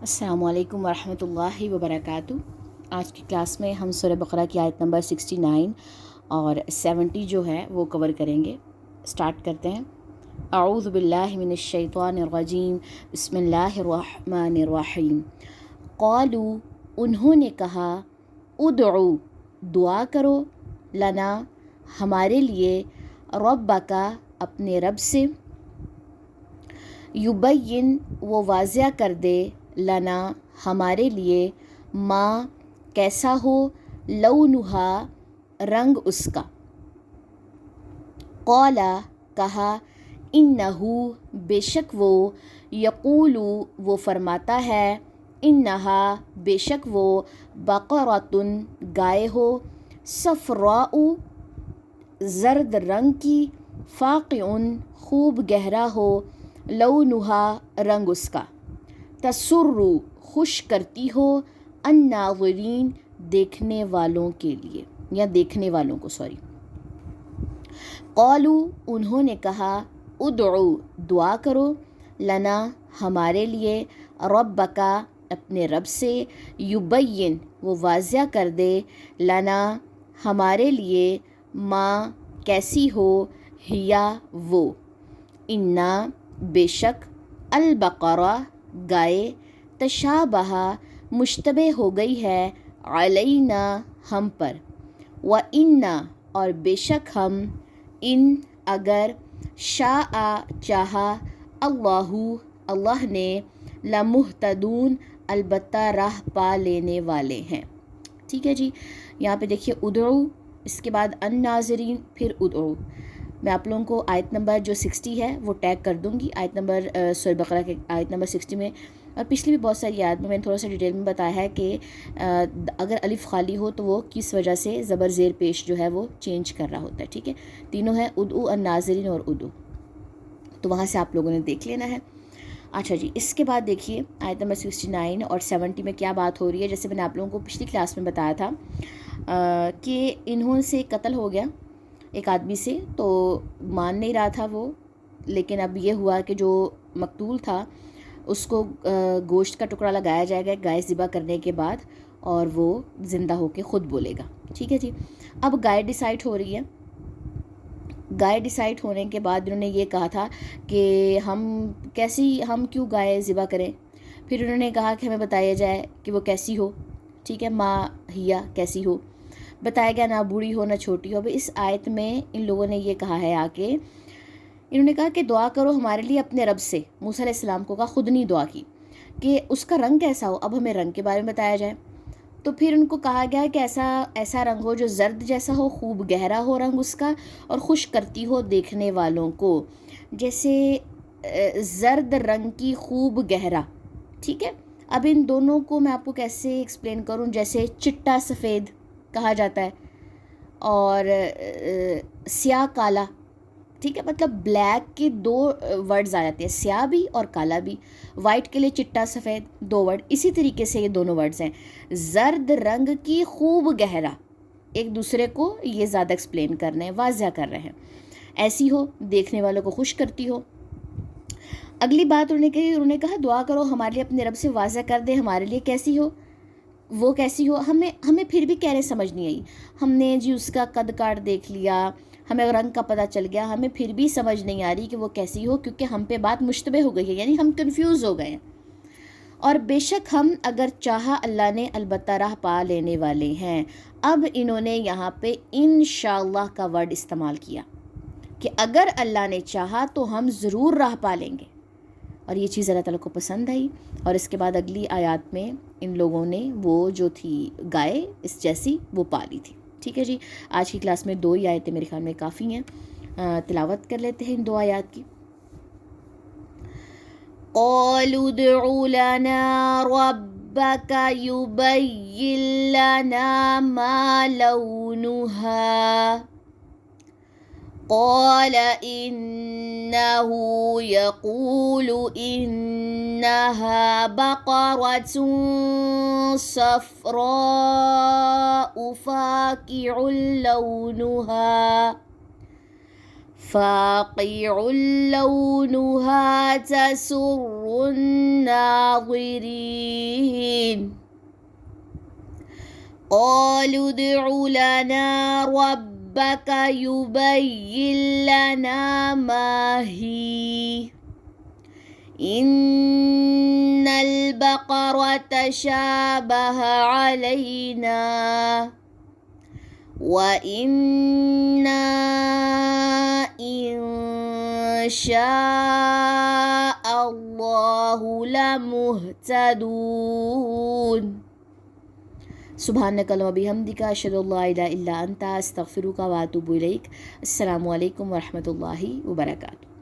السلام علیکم ورحمۃ اللہ وبرکاتہ۔ آج کی کلاس میں ہم سورہ بقرہ کی آیت نمبر 69 اور 70 جو ہے وہ کور کریں گے۔ سٹارٹ کرتے ہیں۔ اعوذ باللہ من الشیطان الرجیم، بسم اللہ الرحمن الرحیم۔ قالوا، انہوں نے کہا، ادعو، دعا کرو، لنا، ہمارے لیے، ربکا، اپنے رب سے، یبین، وہ واضح کر دے، لنا، ہمارے لیے، ما، کیسا ہو، لونہا، رنگ اس کا، قالا، کہا، انہو، بے شک وہ، یقولو، وہ فرماتا ہے، انہا، بے شک وہ، بقرۃ، گائے ہو، صفراء، زرد رنگ کی، فاقع، خوب گہرا ہو، لونہا، رنگ اس کا، تسر، خوش کرتی ہو، الناظرین، دیکھنے والوں کے لیے یا دیکھنے والوں کو قالو، انہوں نے کہا، ادعو، دعا کرو، لنا، ہمارے لیے، ربکا، اپنے رب سے، یبین، وہ واضح کر دے، لنا، ہمارے لیے، ما، کیسی ہو، ہیا، وہ، انا، بے شک، البقرہ، گائے، تشابہ، مشتبہ ہو گئی ہے، علینا، ہم پر، وَإِنَّا، اور بے شک ہم، ان، اگر، شاء، چاہا، اللہ نے، لمہتدون، البتہ راہ پا لینے والے ہیں۔ ٹھیک ہے جی، یہاں پہ دیکھیے ادعو، اس کے بعد الناظرین، پھر ادعو۔ میں آپ لوگوں کو آیت نمبر جو 60 ہے وہ ٹیگ کر دوں گی، آیت نمبر سورہ بقرہ کے آیت نمبر 60 میں، اور پچھلی بھی بہت ساری آیت میں نے تھوڑا سا ڈیٹیل میں بتایا ہے کہ اگر الف خالی ہو تو وہ کس وجہ سے زبر زیر پیش جو ہے وہ چینج کر رہا ہوتا ہے۔ ٹھیک ہے، تینوں ہیں، ادعو، الناظرین اور ادعو، تو وہاں سے آپ لوگوں نے دیکھ لینا ہے۔ اچھا جی، اس کے بعد دیکھیے آیت نمبر 69 اور 70 میں کیا بات ہو رہی ہے۔ جیسے میں نے آپ لوگوں کو پچھلی کلاس میں بتایا تھا کہ انہوں سے قتل ہو گیا ایک آدمی سے، تو مان نہیں رہا تھا وہ، لیکن اب یہ ہوا کہ جو مقتول تھا اس کو گوشت کا ٹکڑا لگایا جائے گا گائے ذبح کرنے کے بعد، اور وہ زندہ ہو کے خود بولے گا۔ ٹھیک ہے جی، اب گائے ڈیسائیڈ ہو رہی ہے۔ گائے ڈیسائیڈ ہونے کے بعد انہوں نے یہ کہا تھا کہ ہم کیوں گائے ذبح کریں۔ پھر انہوں نے کہا کہ ہمیں بتایا جائے کہ وہ کیسی ہو۔ ٹھیک ہے، ما ہیا، کیسی ہو، بتایا گیا، نہ بوڑھی ہو نہ چھوٹی ہو۔ اب اس آیت میں ان لوگوں نے یہ کہا ہے، آ کے انہوں نے کہا کہ دعا کرو ہمارے لیے اپنے رب سے۔ موسیٰ علیہ السلام کو کہا، خود نہیں دعا کی، کہ اس کا رنگ کیسا ہو، اب ہمیں رنگ کے بارے میں بتایا جائے۔ تو پھر ان کو کہا گیا کہ ایسا رنگ ہو جو زرد جیسا ہو، خوب گہرا ہو رنگ اس کا، اور خوش کرتی ہو دیکھنے والوں کو، جیسے زرد رنگ کی، خوب گہرا۔ ٹھیک ہے، اب ان دونوں کو میں آپ کو کیسے ایکسپلین کروں، جیسے چٹا سفید کہا جاتا ہے اور سیاہ کالا۔ ٹھیک ہے، مطلب بلیک کے دو ورڈز آ جاتے ہیں، سیاہ بھی اور کالا بھی۔ وائٹ کے لیے چٹا سفید، دو ورڈ، اسی طریقے سے یہ دونوں ورڈز ہیں۔ زرد رنگ کی، خوب گہرا، ایک دوسرے کو یہ زیادہ ایکسپلین کر رہے ہیں، واضح کر رہے ہیں، ایسی ہو دیکھنے والوں کو خوش کرتی ہو۔ اگلی بات انہوں نے کہا دعا کرو ہمارے لیے اپنے رب سے، واضح کر دے ہمارے لیے کیسی ہو، وہ کیسی ہو۔ ہمیں پھر بھی کہہ رہے سمجھ نہیں آئی، ہم نے جی اس کا قد کاٹ دیکھ لیا، ہمیں رنگ کا پتہ چل گیا، ہمیں پھر بھی سمجھ نہیں آ رہی کہ وہ کیسی ہو، کیونکہ ہم پہ بات مشتبہ ہو گئی ہے، یعنی ہم کنفیوز ہو گئے ہیں۔ اور بے شک ہم، اگر چاہا اللہ نے، البتہ راہ پا لینے والے ہیں۔ اب انہوں نے یہاں پہ انشاءاللہ کا ورڈ استعمال کیا کہ اگر اللہ نے چاہا تو ہم ضرور راہ پا لیں گے، اور یہ چیز اللہ تعالیٰ کو پسند آئی۔ اور اس کے بعد اگلی آیات میں ان لوگوں نے وہ جو تھی گائے اس جیسی وہ پالی تھی۔ ٹھیک ہے جی، آج کی کلاس میں 2 ہی آیتیں میرے خیال میں کافی ہیں، تلاوت کر لیتے ہیں ان 2 آیات کی۔ قالوا ادع لنا ربك يبين لنا ما لونها قال إنه يقول إنها بقرة صفراء فاقع لونها فاقع لونها تسر الناظرين قالوا ادع لنا ربك يبين لنا ما هي إن البقرة شابه علينا وإنا إن شاء الله لمهتدون سبحانك اللهم وبحمدك أشهد أن لا إله إلا أنت أستغفرك وأتوب إليك. السلام علیکم ورحمۃ اللہ وبرکاتہ.